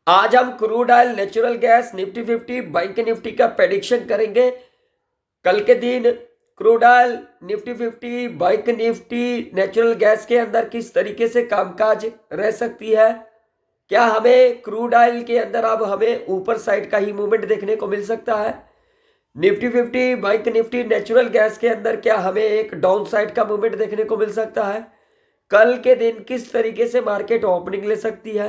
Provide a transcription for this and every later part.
आज हम crude oil, natural gas, Nifty 50, bank Nifty का प्रेडिक्शन करेंगे। कल के दिन crude oil, Nifty 50, bank Nifty, natural gas के अंदर किस तरीके से कामकाज रह सकती है। क्या हमें क्रूड ऑयल के अंदर अब हमें ऊपर साइड का ही मूवमेंट देखने को मिल सकता है। Nifty 50, bank Nifty, natural gas के अंदर क्या हमें एक डाउन साइड का मूवमेंट देखने को मिल सकता है। कल के दिन किस तरीके से मार्केट ओपनिंग ले सकती है,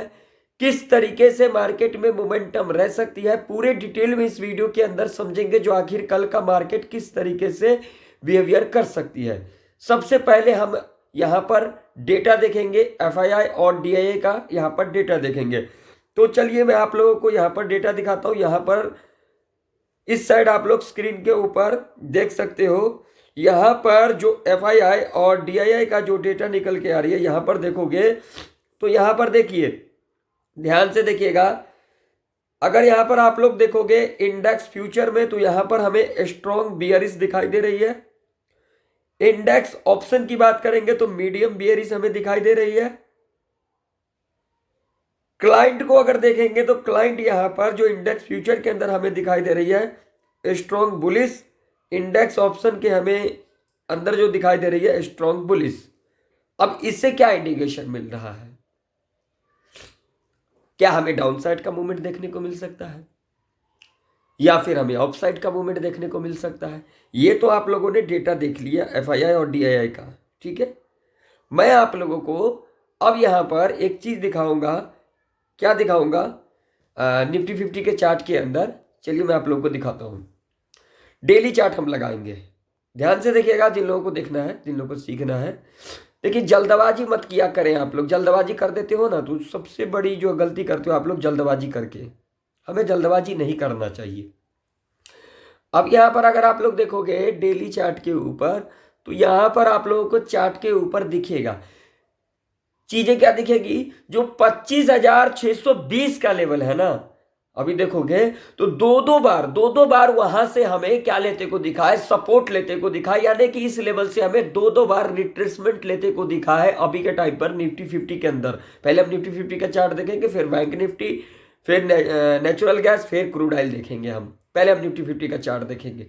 किस तरीके से मार्केट में मोमेंटम रह सकती है, पूरे डिटेल में इस वीडियो के अंदर समझेंगे जो आखिर कल का मार्केट किस तरीके से बिहेवियर कर सकती है। सबसे पहले हम यहां पर डेटा देखेंगे, एफआईआई और डीआईए का यहां पर डेटा देखेंगे। तो चलिए मैं आप लोगों को यहां पर डेटा दिखाता हूं। यहां पर इस साइड आप लोग स्क्रीन के ऊपर देख सकते हो, यहां पर जो एफआईआई और डीआईआई का जो डेटा निकल के आ रही है, यहां पर देखोगे तो यहां पर देखिए, ध्यान से देखिएगा। अगर यहां पर आप लोग देखोगे इंडेक्स फ्यूचर में, तो यहां पर हमें स्ट्रॉन्ग बियरिश दिखाई दे रही है। इंडेक्स ऑप्शन की बात करेंगे तो मीडियम बियरिश हमें दिखाई दे रही है। क्लाइंट को अगर देखेंगे तो क्लाइंट यहां पर जो इंडेक्स फ्यूचर के अंदर हमें दिखाई दे रही है स्ट्रॉन्ग बुलिश, इंडेक्स ऑप्शन के हमें अंदर जो दिखाई दे रही है स्ट्रॉन्ग बुलिश। अब इससे क्या इंडिकेशन मिल रहा है, क्या हमें डाउन साइड का मूवमेंट देखने को मिल सकता है या फिर हमें अप साइड का मूवमेंट देखने को मिल सकता है। ये तो आप लोगों ने डेटा देख लिया एफआईआई और डीआईआई का, ठीक है। मैं आप लोगों को अब यहां पर एक चीज दिखाऊंगा। क्या दिखाऊंगा, निफ्टी 50 के चार्ट के अंदर। चलिए मैं आप लोगों को दिखाता हूं। डेली चार्ट हम लगाएंगे, ध्यान से देखिएगा। जिन लोगों को देखना है, जिन लोगों को सीखना है, देखिए जल्दबाजी मत किया करें। आप लोग जल्दबाजी कर देते हो ना, तो सबसे बड़ी जो गलती करते हो आप लोग जल्दबाजी करके। हमें जल्दबाजी नहीं करना चाहिए। अब यहां पर अगर आप लोग देखोगे डेली चार्ट के ऊपर, तो यहां पर आप लोगों को चार्ट के ऊपर दिखेगा, चीजें क्या दिखेगी, जो 25,620 का लेवल है ना, अभी देखोगे तो दो दो बार वहां से हमें क्या लेते को दिखा है, सपोर्ट लेते को दिखा है। यानी कि इस लेवल से हमें दो बार रिट्रेसमेंट लेते को दिखा है अभी के टाइम पर निफ्टी 50 के अंदर। पहले हम निफ्टी 50 का चार्ट देखेंगे, फिर बैंक निफ्टी, फिर नेचुरल गैस, फिर क्रूड ऑयल देखेंगे। हम पहले हम निफ्टी 50 का चार्ट देखेंगे।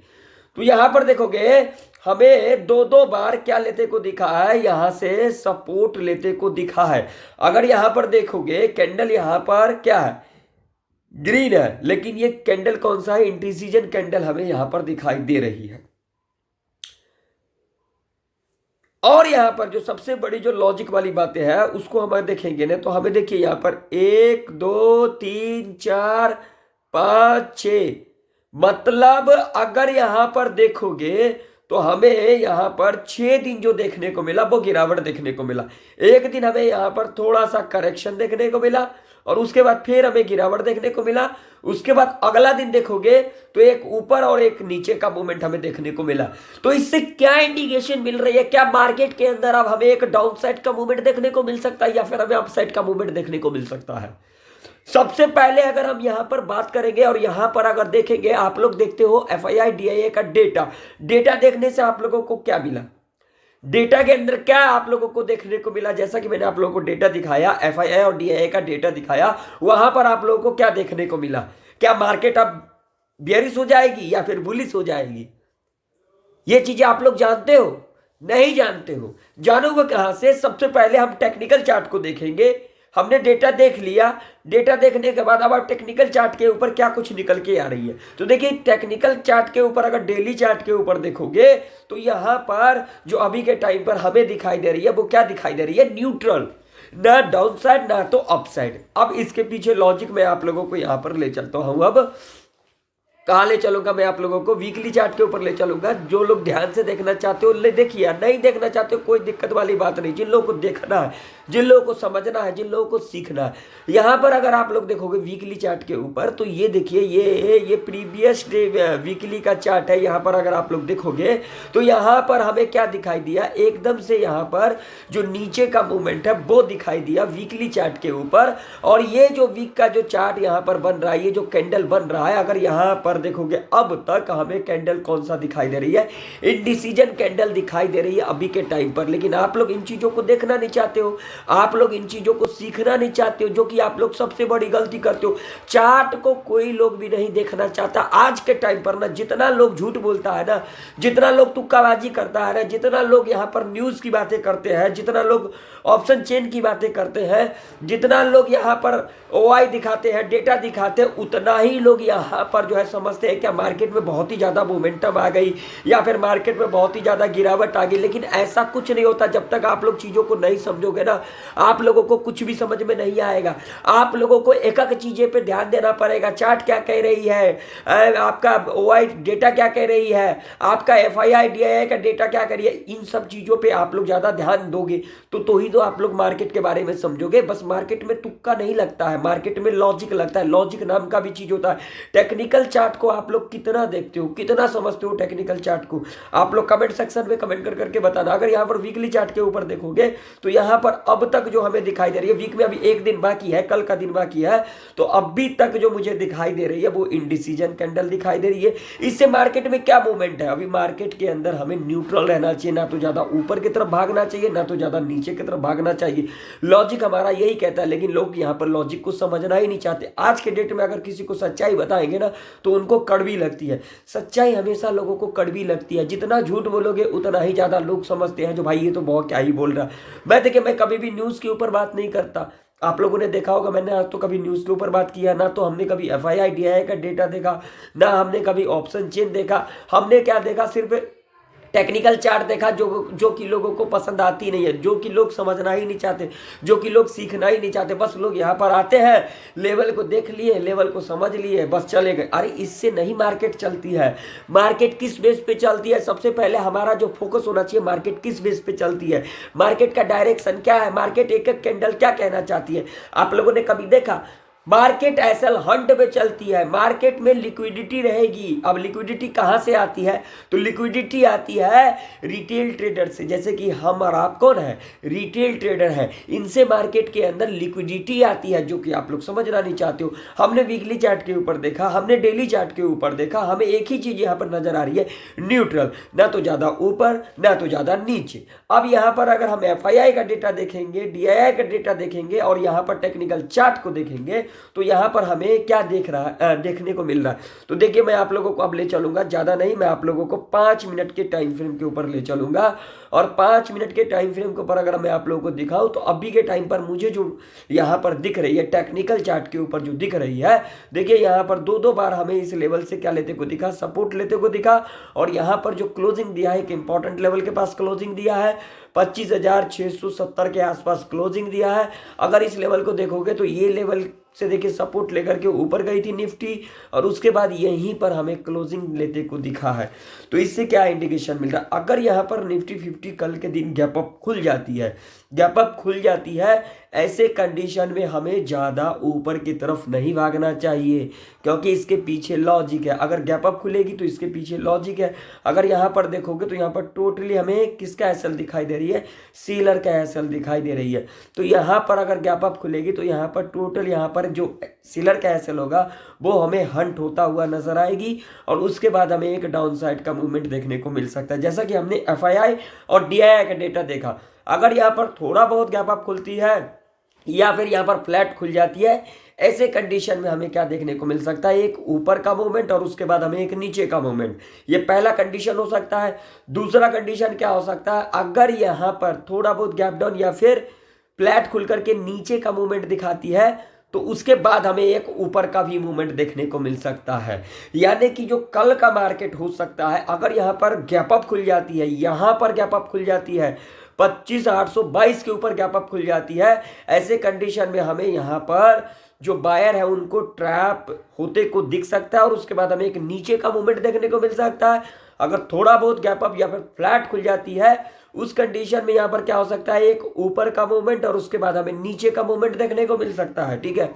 तो यहां पर देखोगे हमें दो बार क्या लेते को दिखा है, यहां से सपोर्ट लेते को दिखा है। अगर यहां पर देखोगे कैंडल यहां पर क्या है, ग्रीन है, लेकिन ये कैंडल कौन सा है, इंडिसीजन कैंडल हमें यहां पर दिखाई दे रही है। और यहां पर जो सबसे बड़ी जो लॉजिक वाली बातें हैं उसको हम देखेंगे ना, तो हमें देखिए यहां पर 1 2 3 4 5 6, मतलब अगर यहां पर देखोगे तो हमें यहां पर 6 दिन जो देखने को मिला वो गिरावट देखने को मिला। एक दिन हमें यहां पर थोड़ा सा करेक्शन देखने को मिला और उसके बाद फिर हमें गिरावट देखने को मिला। उसके बाद अगला दिन देखोगे तो एक ऊपर और एक नीचे का मूवमेंट हमें देखने को मिला। तो इससे क्या इंडिकेशन मिल रही है, क्या मार्केट के अंदर अब हमें एक डाउन साइड का मूवमेंट देखने को मिल सकता है या फिर हमें अप साइड का मूवमेंट देखने को मिल सकता है। सबसे पहले अगर हम यहां पर बात करेंगे और यहां पर अगर देखेंगे, आप लोग देखते हो एफआईआई डीआईए का डेटा देखने से आप लोगों को क्या मिला, डेटा के अंदर क्या आप लोगों को देखने को मिला। जैसा कि मैंने आप लोगों को डेटा दिखाया, एफआईआई और डीआईए का डेटा दिखाया, वहां पर आप लोगों को क्या देखने को मिला, क्या मार्केट अब बेयरिश हो जाएगी या फिर बुलिश हो जाएगी। ये चीजें आप लोग जानते हो, नहीं जानते हो, जानोगे कहां से। सबसे पहले हम टेक्निकल चार्ट को देखेंगे। हमने डेटा देख लिया, डेटा देखने के बाद अब आप टेक्निकल चार्ट के ऊपर क्या कुछ निकल के आ रही है। तो देखिए टेक्निकल चार्ट के ऊपर अगर डेली चार्ट के ऊपर देखोगे तो यहां पर जो अभी के टाइम पर हमें दिखाई दे रही है वो क्या दिखाई दे रही है, न्यूट्रल, ना डाउन साइड ना तो अप साइड। अब इसके पीछे लॉजिक मैं आप लोगों को यहां पर ले चलता हूं। अब कहाँ ले चलूंगा, मैं आप लोगों को वीकली चार्ट के ऊपर ले चलूंगा। जो लोग ध्यान से देखना चाहते हो ले देखिए, नहीं देखना चाहते हो कोई दिक्कत वाली बात नहीं। जिन लोगों को देखना है, जिन लोगों को समझना है, जिन लोगों को सीखना है, यहां पर अगर आप लोग देखोगे वीकली चार्ट के ऊपर तो ये देखिए ये प्रीवियस डे वीकली का चार्ट है। यहां पर अगर आप लोग देखोगे तो यहां पर हमें क्या दिखाई दिया, एकदम से यहां पर जो नीचे का मूवमेंट है वो दिखाई दिया वीकली चार्ट के ऊपर। और ये जो वीक का जो चार्ट यहां पर बन रहा है, ये जो कैंडल बन रहा है, अगर यहां पर देखोगे अब तक हमें कैंडल कौन सा दिखाई दे रही है, इंडिसीजन कैंडल दिखाई दे रही है अभी के टाइम पर। लेकिन आप लोग इन चीजों को देखना नहीं चाहते हो, आप लोग इन चीजों को सीखना नहीं चाहते हो, जो कि आप लोग सबसे बड़ी गलती करते हो। चार्ट को कोई लोग भी नहीं देखना चाहता आज के टाइम पर ना। जितना लोग झूठ बोलता है ना, जितना लोग तुक्काबाजी करता है ना, जितना लोग यहाँ पर न्यूज की बातें करते हैं, जितना लोग ऑप्शन चेन की बातें करते हैं, जितना लोग यहाँ पर ओआई दिखाते हैं, डेटा दिखाते हैं, उतना ही लोग यहाँ पर जो है समझते हैं क्या मार्केट में बहुत ही ज्यादा मोमेंटम आ गई या फिर मार्केट में बहुत ही ज्यादा गिरावट आ गई। लेकिन ऐसा कुछ नहीं होता। जब तक आप लोग चीजों को नहीं समझोगे ना, आप लोगों को कुछ भी समझ में नहीं आएगा। आप लोगों को एक एक चीजें पे ध्यान देना पड़ेगा। चार्ट क्या कह रही है, आपका ओआई डेटा क्या कह रही है, आपका एफआईआई डीआईआई का डेटा क्या कह रही है, इन सब चीजों पे आप लोग ज्यादा ध्यान दोगे तो ही तो आप लोग मार्केट के बारे में समझोगे। बस मार्केट में तुक्का नहीं लगता है, मार्केट में लॉजिक लगता है। लॉजिक नाम का भी चीज होता है। टेक्निकल चार्ट को आप लोग कितना देखते हो, कितना समझते हो टेक्निकल चार्ट को, आप लोग कमेंट सेक्शन में कमेंट कर करके बताना। अगर यहाँ पर वीकली चार्ट के ऊपर देखोगे तो यहाँ पर अब तक जो हमें दिखाई दे रही है, वीक में अभी एक दिन बाकी है, कल का दिन बाकी है, तो अभी तक जो मुझे दिखाई दे रही है वो इंडिसीजन कैंडल दिखाई दे रही है। इससे मार्केट में क्या मूवमेंट है, अभी मार्केट के अंदर हमें न्यूट्रल रहना चाहिए, ना तो ज्यादा ऊपर की तरफ भागना चाहिए, ना तो ज्यादा नीचे की तरफ भागना चाहिए। लॉजिक हमारा यही कहता है, लेकिन लोग यहाँ पर लॉजिक को समझना ही नहीं चाहते। आज के डेट में अगर किसी को सच्चाई बताएंगे ना तो उनको कड़वी लगती है। सच्चाई हमेशा लोगों को कड़वी लगती है। जितना झूठ बोलोगे उतना ही ज्यादा लोग समझते हैं जो भाई ये तो बहुत क्या ही बोल रहा है। मैं देखिए, मैं कभी भी न्यूज के ऊपर बात नहीं करता। आप लोगों ने देखा होगा मैंने आज तो कभी न्यूज के ऊपर बात किया ना, तो हमने कभी एफआईआई डीआईआई का डेटा देखा, ना हमने कभी ऑप्शन चेन देखा। हमने क्या देखा, सिर्फ टेक्निकल चार्ट देखा, जो कि लोगों को पसंद आती नहीं है, जो कि लोग समझना ही नहीं चाहते, जो कि लोग सीखना ही नहीं चाहते। बस लोग यहाँ पर आते हैं, लेवल को देख लिए, लेवल को समझ लिए, बस चले गए। अरे इससे नहीं मार्केट चलती है। मार्केट किस बेस पे चलती है, सबसे पहले हमारा जो फोकस होना चाहिए, मार्केट किस बेस पे चलती है, मार्केट का डायरेक्शन क्या है, मार्केट एक एक कैंडल क्या कहना चाहती है। आप लोगों ने कभी देखा मार्केट एसएल हंट पे चलती है, मार्केट में लिक्विडिटी रहेगी। अब लिक्विडिटी कहां से आती है, तो लिक्विडिटी आती है रिटेल ट्रेडर से। जैसे कि हम और आप कौन है, रिटेल ट्रेडर है, इनसे मार्केट के अंदर लिक्विडिटी आती है, जो कि आप लोग समझना नहीं चाहते हो। हमने वीकली चार्ट के ऊपर देखा, हमने डेली चार्ट के ऊपर देखा, हमें एक ही चीज यहां पर नजर आ रही है, न्यूट्रल, ना तो ज्यादा ऊपर ना तो ज्यादा नीचे। अब यहां पर अगर हम एफआईआई का डेटा देखेंगे, डीआईआई का डेटा देखेंगे और यहां पर टेक्निकल चार्ट को देखेंगे तो यहां पर हमें क्या देखने को मिल रहा है। तो देखिए, मैं आप लोगों को अब ले चलूंगा, ज्यादा नहीं, मैं आप लोगों को 5 मिनट के टाइम फ्रेम के ऊपर ले चलूंगा। और 5 मिनट के टाइम फ्रेम के ऊपर अगर मैं आप लोगों को दिखाऊं तो अभी के टाइम पर मुझे जो यहां पर दिख रही है, टेक्निकल चार्ट के ऊपर जो दिख रही है, देखिए यहां पर दो बार हमें इस लेवल से क्या लेते को दिखा, सपोर्ट लेते को दिखा। और यहां पर जो क्लोजिंग दिया है, एक इंपॉर्टेंट लेवल के पास क्लोजिंग दिया है, 25,670 के आसपास क्लोजिंग दिया है। अगर इस लेवल को देखोगे तो ये लेवल से देखिए सपोर्ट लेकर के ऊपर गई थी निफ्टी और उसके बाद यहीं पर हमें क्लोजिंग लेते को दिखा है। तो इससे क्या इंडिकेशन मिल रहा है, अगर यहाँ पर निफ्टी 50 कल के दिन गैप अप खुल जाती है, गैप अप खुल जाती है, ऐसे कंडीशन में हमें ज्यादा ऊपर की तरफ नहीं भागना चाहिए, क्योंकि इसके पीछे लॉजिक है। अगर गैप अप खुलेगी तो इसके पीछे लॉजिक है। अगर यहाँ पर देखोगे तो यहाँ पर टोटली हमें किसका एसएल दिखाई दे रही है, सीलर का एसएल दिखाई दे रही है। तो यहाँ पर अगर गैप अप खुलेगी तो यहाँ पर टोटल यहाँ पर जो सीलर का एसएल होगा वो हमें हंट होता हुआ नजर आएगी और उसके बाद हमें एक डाउन साइड का मूवमेंट देखने को मिल सकता है। जैसा कि हमने एफआईआई और डीआईआई का डेटा देखा, अगर यहाँ पर थोड़ा बहुत गैप अप खुलती है या फिर यहाँ पर फ्लैट खुल जाती है, ऐसे कंडीशन में हमें क्या देखने को मिल सकता है, एक ऊपर का मूवमेंट और उसके बाद हमें एक नीचे का मूवमेंट। ये पहला कंडीशन हो सकता है। दूसरा कंडीशन क्या हो सकता है, अगर यहाँ पर थोड़ा बहुत गैप डाउन या फिर फ्लैट खुल करके नीचे का मूवमेंट दिखाती है तो उसके बाद हमें एक ऊपर का भी मूवमेंट देखने को मिल सकता है। यानी कि जो कल का मार्केट हो सकता है, अगर यहाँ पर गैप अप खुल जाती है, यहाँ पर गैप अप खुल जाती है, 25,822 के ऊपर गैप अप खुल जाती है, ऐसे कंडीशन में हमें यहाँ पर जो बायर है उनको ट्रैप होते को दिख सकता है और उसके बाद हमें एक नीचे का मूवमेंट देखने को मिल सकता है। अगर थोड़ा बहुत गैप अप या फिर फ्लैट खुल जाती है, उस कंडीशन में यहाँ पर क्या हो सकता है, एक ऊपर का मूवमेंट और उसके बाद हमें नीचे का मूवमेंट देखने को मिल सकता है। ठीक है,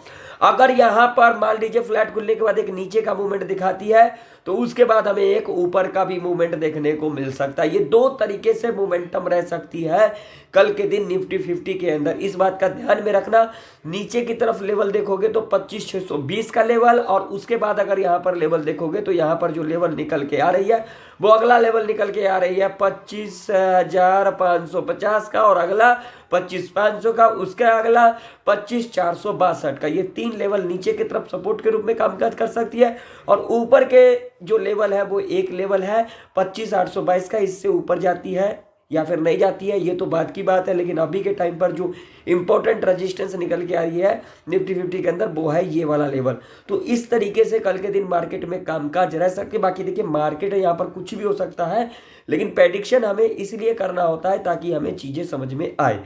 अगर यहाँ पर मान लीजिए फ्लैट खुलने के बाद एक नीचे का मूवमेंट दिखाती है तो उसके बाद हमें एक ऊपर का भी मूवमेंट देखने को मिल सकता है। ये दो तरीके से मोमेंटम रह सकती है कल के दिन निफ्टी 50 के अंदर, इस बात का ध्यान में रखना। नीचे की तरफ लेवल देखोगे तो 25,620 का लेवल, और उसके बाद अगर यहाँ पर लेवल देखोगे तो यहाँ पर जो लेवल निकल के आ रही है वो अगला लेवल निकल के आ रही है 25,550 का, और अगला 25,500 का, उसका अगला 25,462 का। ये तीन लेवल नीचे की तरफ सपोर्ट के रूप में कामकाज कर सकती है, और ऊपर के जो लेवल है वो एक लेवल है 25,822 का, इससे ऊपर जाती है या फिर नहीं जाती है ये तो बात की बात है। लेकिन अभी के टाइम पर जो इंपॉर्टेंट रेजिस्टेंस निकल के आ रही है निफ्टी 50 के अंदर वो है ये वाला लेवल। तो इस तरीके से कल के दिन मार्केट में कामकाज रह सकते। बाकी देखिए मार्केट है, यहाँ पर कुछ भी हो सकता है, लेकिन प्रेडिक्शन हमें इसलिए करना होता है ताकि हमें चीजें समझ में आए।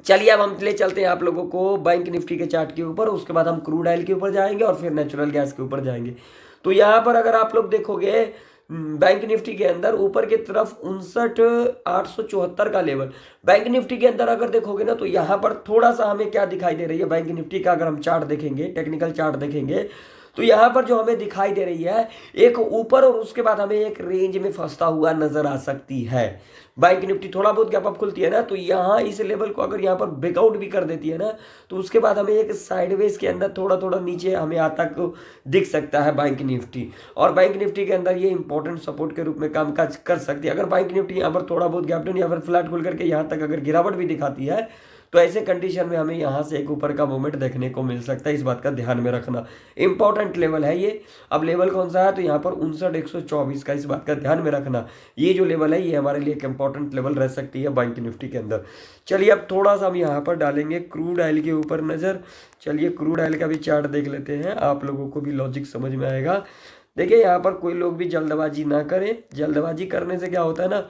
चलिए अब हम ले चलते हैं आप लोगों को बैंक निफ्टी के चार्ट के ऊपर, उसके बाद हम क्रूड ऑयल के ऊपर जाएंगे और फिर नेचुरल गैस के ऊपर जाएंगे। तो यहाँ पर अगर आप लोग देखोगे बैंक निफ्टी के अंदर ऊपर की तरफ 59,874 का लेवल, बैंक निफ्टी के अंदर अगर देखोगे ना तो यहाँ पर थोड़ा सा हमें क्या दिखाई दे रही है बैंक निफ्टी का, अगर हम चार्ट देखेंगे, टेक्निकल चार्ट देखेंगे तो यहाँ पर जो हमें दिखाई दे रही है एक ऊपर और उसके बाद हमें एक रेंज में फंसता हुआ नजर आ सकती है। बैंक निफ्टी थोड़ा बहुत गैप अप खुलती है ना तो यहाँ इस लेवल को अगर यहाँ पर ब्रेकआउट भी कर देती है ना तो उसके बाद हमें एक साइडवेज के अंदर थोड़ा थोड़ा नीचे हमें आता को दिख सकता है बैंक निफ्टी, और बैंक निफ्टी के अंदर ये इंपॉर्टेंट सपोर्ट के रूप में कामकाज कर सकती है। अगर बैंक निफ्टी यहाँ पर थोड़ा बहुत गैप डाउन या फिर फ्लैट खुल करके यहाँ तक अगर गिरावट भी दिखाती है तो ऐसे कंडीशन में हमें यहाँ से एक ऊपर का मूवमेंट देखने को मिल सकता है, इस बात का ध्यान में रखना। इंपॉर्टेंट लेवल है ये। अब लेवल कौन सा है तो यहाँ पर 59,124 का, इस बात का ध्यान में रखना। ये जो लेवल है ये हमारे लिए एक इंपॉर्टेंट लेवल रह सकती है बैंक निफ्टी के अंदर। चलिए अब थोड़ा सा हम यहाँ पर डालेंगे क्रूड ऑयल के ऊपर नजर। चलिए क्रूड ऑयल का भी चार्ट देख लेते हैं, आप लोगों को भी लॉजिक समझ में आएगा। देखिए यहाँ पर कोई लोग भी जल्दबाजी ना करें, जल्दबाजी करने से क्या होता है ना,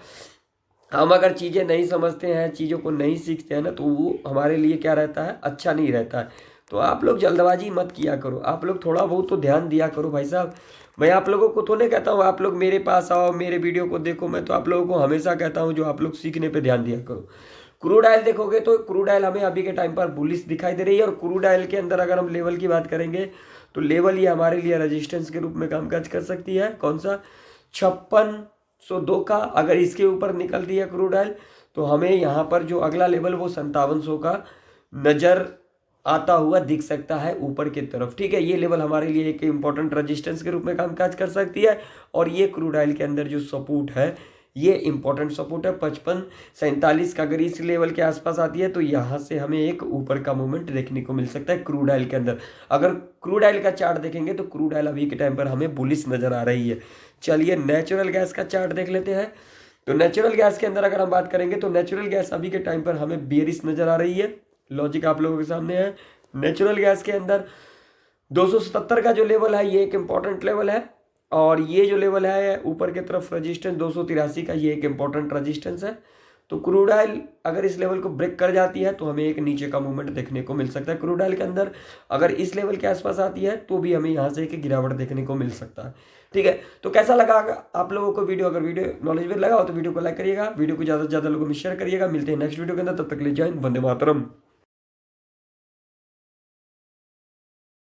हम अगर चीज़ें नहीं समझते हैं, चीज़ों को नहीं सीखते हैं ना तो वो हमारे लिए क्या रहता है, अच्छा नहीं रहता है। तो आप लोग जल्दबाजी मत किया करो, आप लोग थोड़ा बहुत तो ध्यान दिया करो भाई साहब। मैं आप लोगों को तो नहीं कहता हूँ आप लोग मेरे पास आओ मेरे वीडियो को देखो, मैं तो आप लोगों को हमेशा कहता हूँ जो आप लोग सीखने पे ध्यान दिया करो। क्रूड ऑयल देखोगे तो क्रूड ऑयल हमें अभी के टाइम पर बुलिश दिखाई दे रही है, और क्रूड ऑयल के अंदर अगर हम लेवल की बात करेंगे तो लेवल ये हमारे लिए रेजिस्टेंस के रूप में कामकाज कर सकती है। कौन सा, 5602 का। अगर इसके ऊपर निकलती है क्रूड ऑयल तो हमें यहाँ पर जो अगला लेवल वो 5700 का नजर आता हुआ दिख सकता है ऊपर की तरफ। ठीक है, ये लेवल हमारे लिए एक इंपॉर्टेंट रेजिस्टेंस के रूप में कामकाज कर सकती है, और ये क्रूड ऑयल के अंदर जो सपोर्ट है ये इंपॉर्टेंट सपोर्ट है 5547 का। अगर इस लेवल के आसपास आती है तो यहाँ से हमें एक ऊपर का मूवमेंट देखने को मिल सकता है क्रूड ऑयल के अंदर। अगर क्रूड ऑयल का चार्ट देखेंगे तो क्रूड ऑयल अभी के टाइम पर हमें बुलिश नजर आ रही है। चलिए नेचुरल गैस का चार्ट देख लेते हैं। तो नेचुरल गैस के अंदर अगर हम बात करेंगे तो नेचुरल गैस अभी के टाइम पर हमें बेयरिश नजर आ रही है। लॉजिक आप लोगों के सामने है। नेचुरल गैस के अंदर 277 का जो लेवल है ये एक इंपॉर्टेंट लेवल है, और ये जो लेवल है ऊपर की तरफ रजिस्टेंस 283 का ये एक इंपॉर्टेंट रजिस्टेंस है। तो क्रूड ऑयल अगर इस लेवल को ब्रेक कर जाती है तो हमें एक नीचे का मूवमेंट देखने को मिल सकता है। क्रूड ऑयल के अंदर अगर इस लेवल के आसपास आती है तो भी हमें यहाँ से एक गिरावट देखने को मिल सकता है। ठीक है, तो कैसा लगा आप लोगों को वीडियो? अगर वीडियो नॉलेजेबल लगा हो तो वीडियो को लाइक करिएगा, वीडियो को ज़्यादा से ज़्यादा लोगों में शेयर करिएगा। मिलते हैं नेक्स्ट वीडियो के अंदर, तब तक ले जय हिंद, वंदे मातरम।